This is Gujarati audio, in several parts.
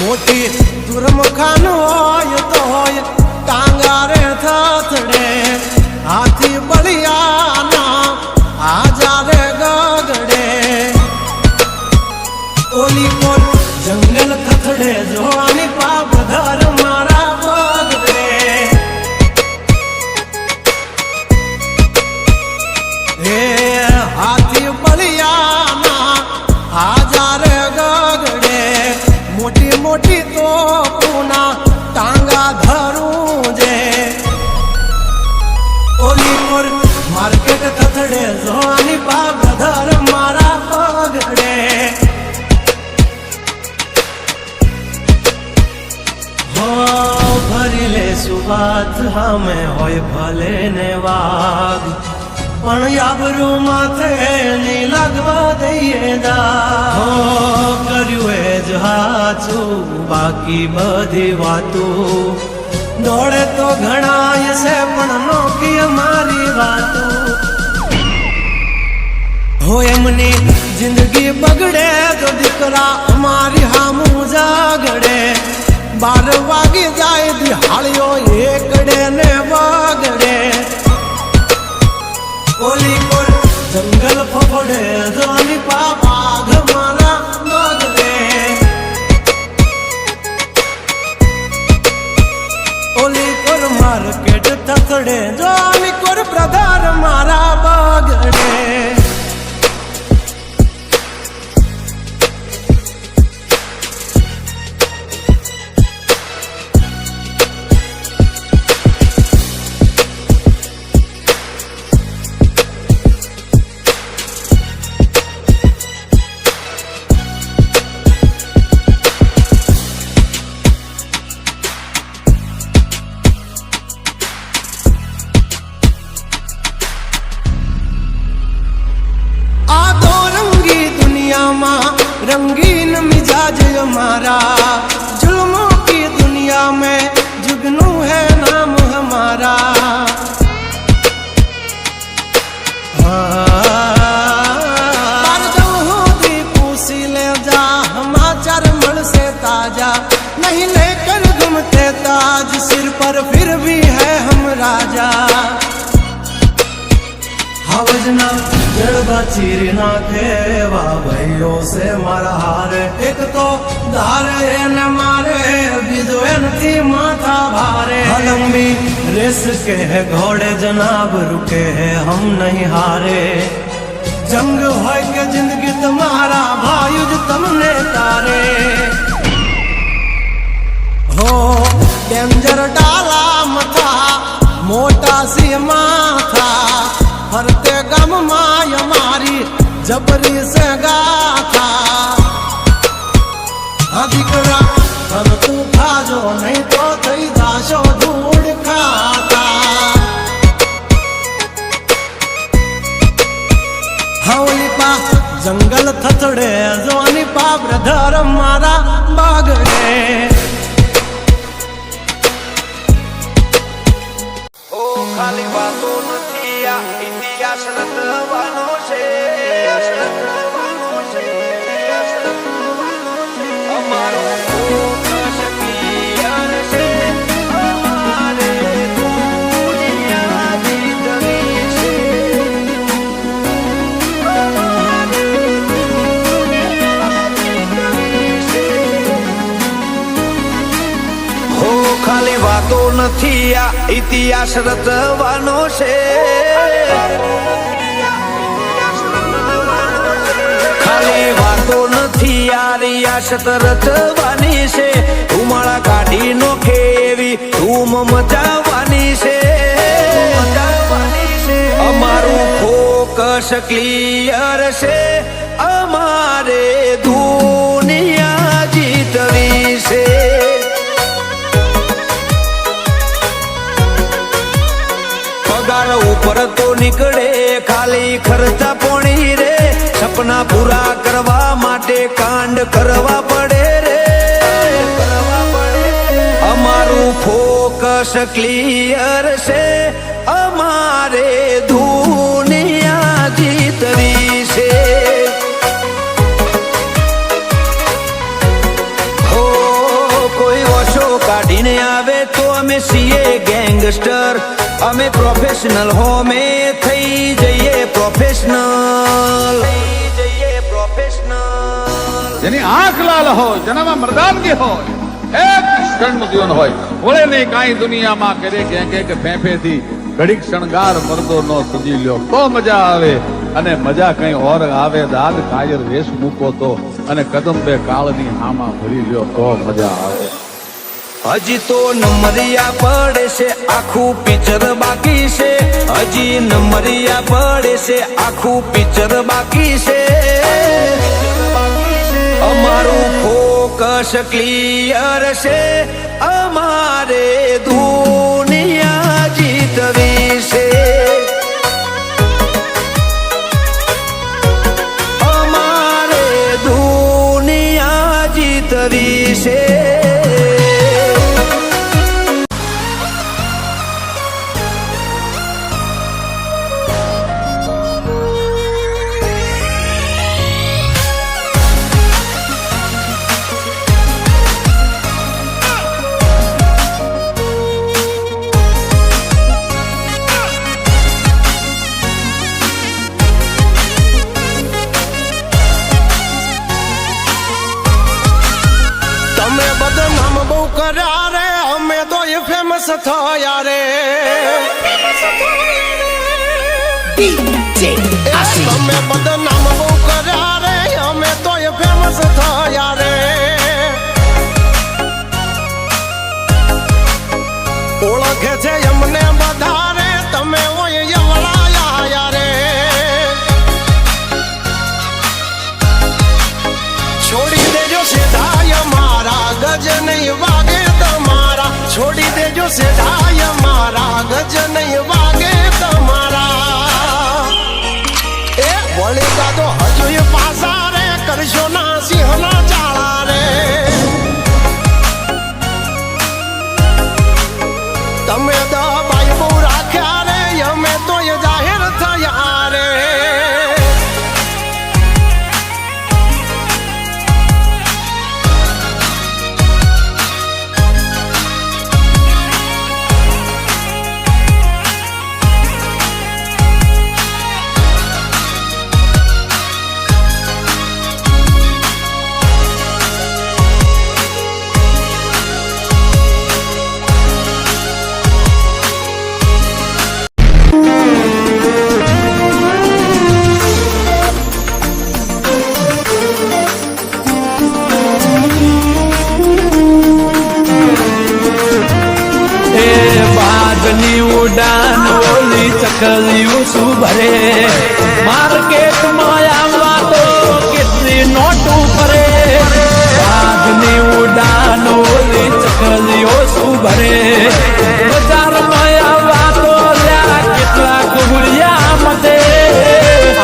મોટી દુર્મુખાન હોય તો હોય ટાંગા રે થથડે હાથી બળિયાના આજા રે ગગડે ઓલી કોલ જંગલ થથડે જોવાની પાપ ધર મારા બગડે હે હાથી બળિયાના આજા રે ગગડે મોટી મોટી તો પૂના ટાંગા ધરું જે ઓલી કોર માર્કેટ થથડે જોવાની પાપ ધર મારા બગડે ભરી લે સુવાત હમે હોય ભલે ને વાગ પણ યાબરૂ માથે ની લાગવા દઈએ દા કર્યું એ જ હાચું બાકી બધી વાતું દોડે તો ઘણાય છે પણ નોકી મારી વાતું હો એમની જિંદગી બગડે તો દીકરા અમારી હામું જાગડે 12 વાગી જાય દિહાળીઓ એકડે ને વાગડે ઓલી કોર જંગલ ફફડે જોની પાપ મારા બગડે ઓલી કોર માર્કેટ થથડે જોની કોર બ્રધર મારા બગડે रंगीन मिजाज हमारा जुल्मों की दुनिया में जुगनू है नाम हमारा पूसी ले जा हमाचार मल से ताजा नहीं लेकर घूमते ताज सिर पर फिर भी है हम राजा हवजना जड़बा चीर नाखे वाह भाइयों से मारा हारे एक तो धारे न मारे बीजो थी माथा भारे लंबी रेस के है घोड़े जनाब रुके है हम नहीं हारे जंग हो के जिंदगी तुम्हारा भायुज तुमने तारे हो डेंजर डाला मथा मोटा सी माथा फरते गम माय मारी जबरी से गाथा अधिकरा हम तू खाजो नहीं तो थई जाशो धूड़ खाता हवली पा जंगल थथड़े जोनी पा ब्रधर मारा बागड़े ओ खाली बातों नथिया इतिहास रचવાનો છે અમારો ફોકસ ક્લિયર છે અમારે દુનિયા જીતવી છે અમારે દુનિયા જીતવી છે હો ખાલી વાતો નથી આ ઇતિહાસ રચવાનો છે ખાલી વાતો નથી આ રિયાસત રચવાની છે ધુમાડા કાઢી નોખે એવી ધૂમ મચાવવાની છે અમારું ફોકસ ક્લિયર છે અમારે દુનિયા જીતવી છે પગાર ઉપર તો નીકળે ખાલી ખર્ચા પોણી રે સપના પૂરા કરવા માટે કાંડ કરવા પડે રે અમારું ફોકસ ક્લિયર છે અમારે દુનિયા જીતવી છે હો અમે છીએ ગેંગસ્ટર, અમે પ્રોફેશનલ હોમે થઈ જઈએ પ્રોફેશનલ. જેની આંખ લાલ હોય, જેનામાં મર્દાનગી હોય, એક ક્ષણનું જીવન હોય, વળે નહીં કાંઈ દુનિયામાં કરે કે ફેફેથી ઘડીક શણગાર મરદો નો સજી લ્યો તો મજા આવે. અને મજા કઈ ઓર આવે, દાદ કાયર વેશ મૂકો તો, અને કદમ બે કાળની હામાં ભરી લ્યો તો મજા આવે. હજી તો નમરિયા પડે છે, આખું પિક્ચર બાકી છે. હજી નમરિયા પડે છે, આખું પિક્ચર બાકી છે. અમારું ફોકસ ક્લિયર છે, અમારે દુનિયા જીતવી છે. અમારે દુનિયા જીતવી છે. કર્યા રે અમે તો એ ફેમસ થયા રે. તમે બદનામ બહુ કર્યા રે, અમે તો એ ફેમસ થયા રે. ઓળખે છે અમને બધા રે, તમે ઓય એવડાયા રે. છોડી દેજો સીધાય મારા ગજ નહીં વાગે તમારા. છોડી દેજો સીધાય મારા ગજ નહીં વાગે તમારા. એ વળી કાદો હજુ પાસા રે, કરશો ના સિંહના ચાળા રે. તમે દબાઈ બહુ રાખ્યા રે, અમે તો એ જાહેર થયા રે. ઉડાન ઓલી ચકલિયું શું ભરે, માર્કેટમાં આવવા તો કેટલી નોટું ભરે. વાઘની ઉડાન ઓલી ચકલિયો શું ભરે, બજારમાં આવવા તો કેટલા કુબડિયા મતે.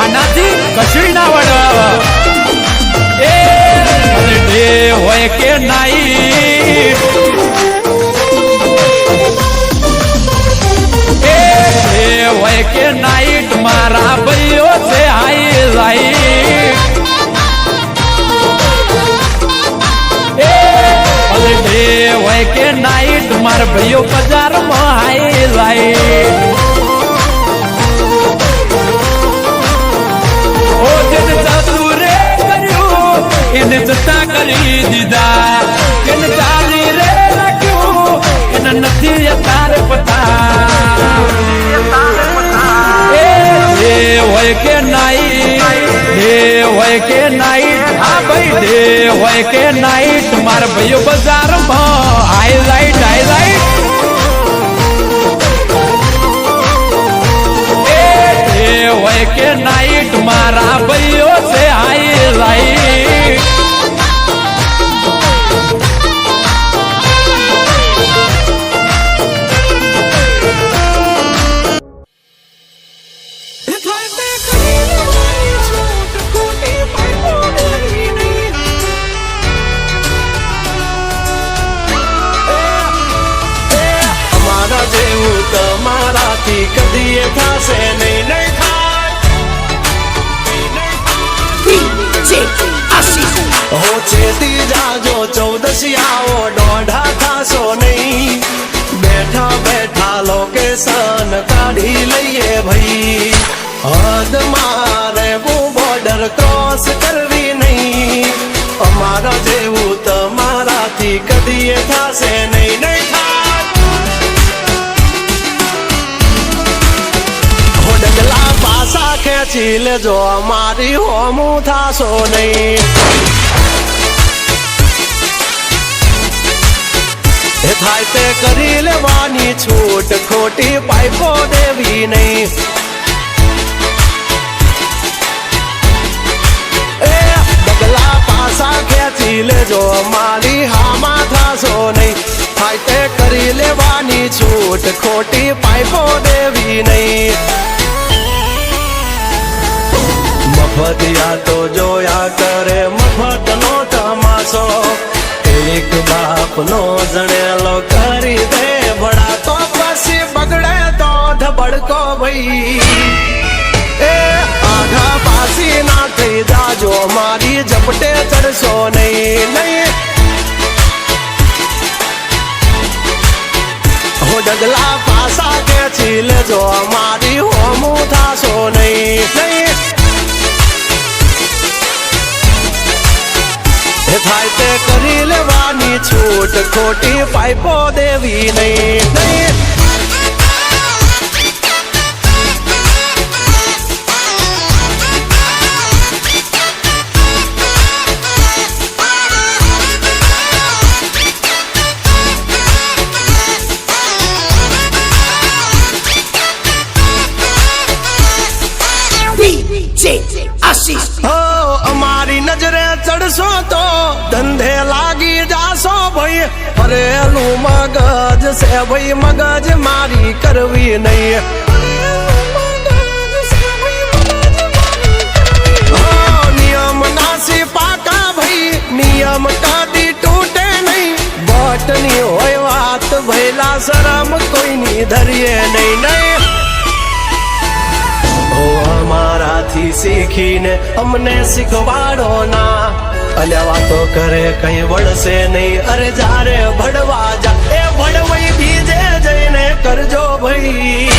આનાથી કશું ના વડ એ ડે હોય કે નાઈ, હોય કે નાઈટ મારા ભાઈઓ છે હાઈ લાઈટ. એ ડે હોય કે નાઈટ મારા ભાઈઓ બજારમાં હાઈ લાઈટ. ઓ જેને જાદુ રે કર્યું એને જતા કરી દીધા, એને ચાલી રે રાખ્યું એને નથી અત્યારે પતા. હોય કે નાઈટ, ડે હોય કે નાઈટ, હા ભાઈ ડે હોય કે નાઈટ મારા ભાઈઓ બજારમાં હાઈલાઈટ હાઈલાઈટ. ડે હોય કે નાઈટ મારા ભાઈઓ છે હાઈલાઈટ. તમારાથી કદી એ થશે નહીં, નહીં થાય. હો ચેતી જાજો 14 આવો, દોઢા થશો નહીં. બેઠા કાઢી લઈએ ભાઈ હદ મારે બોર્ડર ક્રોસ કરવી નહીં અમારા જેવું તમારાથી કદી થશે નહીં નહીં થાય ડગલા પાસા ખેંચી લેજો અમારી હોમું થાશો નહીં એ થાય તે કરી લેવાની છૂટ ખોટી પાઇપો દેવી નહીં એ ડગલા પાસા ખેંચી લેજો અમારી હામાં થાશો નહીં થાય તે કરી લેવાની છૂટ ખોટી પાઇપો દેવી નહીં મફતિયા તો જોયા કરે મફત નો તમાશો એક બાપ નો જણેલો કરી દે બડા તો પછી બગડે તો ધબડકો ભાઈ એ આઘા પાસી ના થઈ જાજો મારી ઝપટે ચડશો નહીં નહીં હો ડગલા પાસા ખેંચી લેજો મારી હોમું થાશો નહીં નહીં થાય તે કરી લેવાની છૂટ ખોટી પાઇપો દેવી નહીં નહીં અમારી નજરે ચડશો તો ધંધે લાગી જાશો ભાઈ ફરેલું મગજ છે ભાઈ મગજ મારી કરવી નહીં નિયમ નાસી પાકા ભાઈ નિયમ કદી તૂટે નહીં બટની હોય વાત ભૈલા શરમ કોઈની ધરીએ નહીં નહીં અમારાથી શીખીને અમને શીખવાડો ના અલ્યા વાતો કરે કઈ વળશે નહીં અરે જારે ભડવા જા એ ભડવાઈ બીજે જઈને કરજો ભાઈ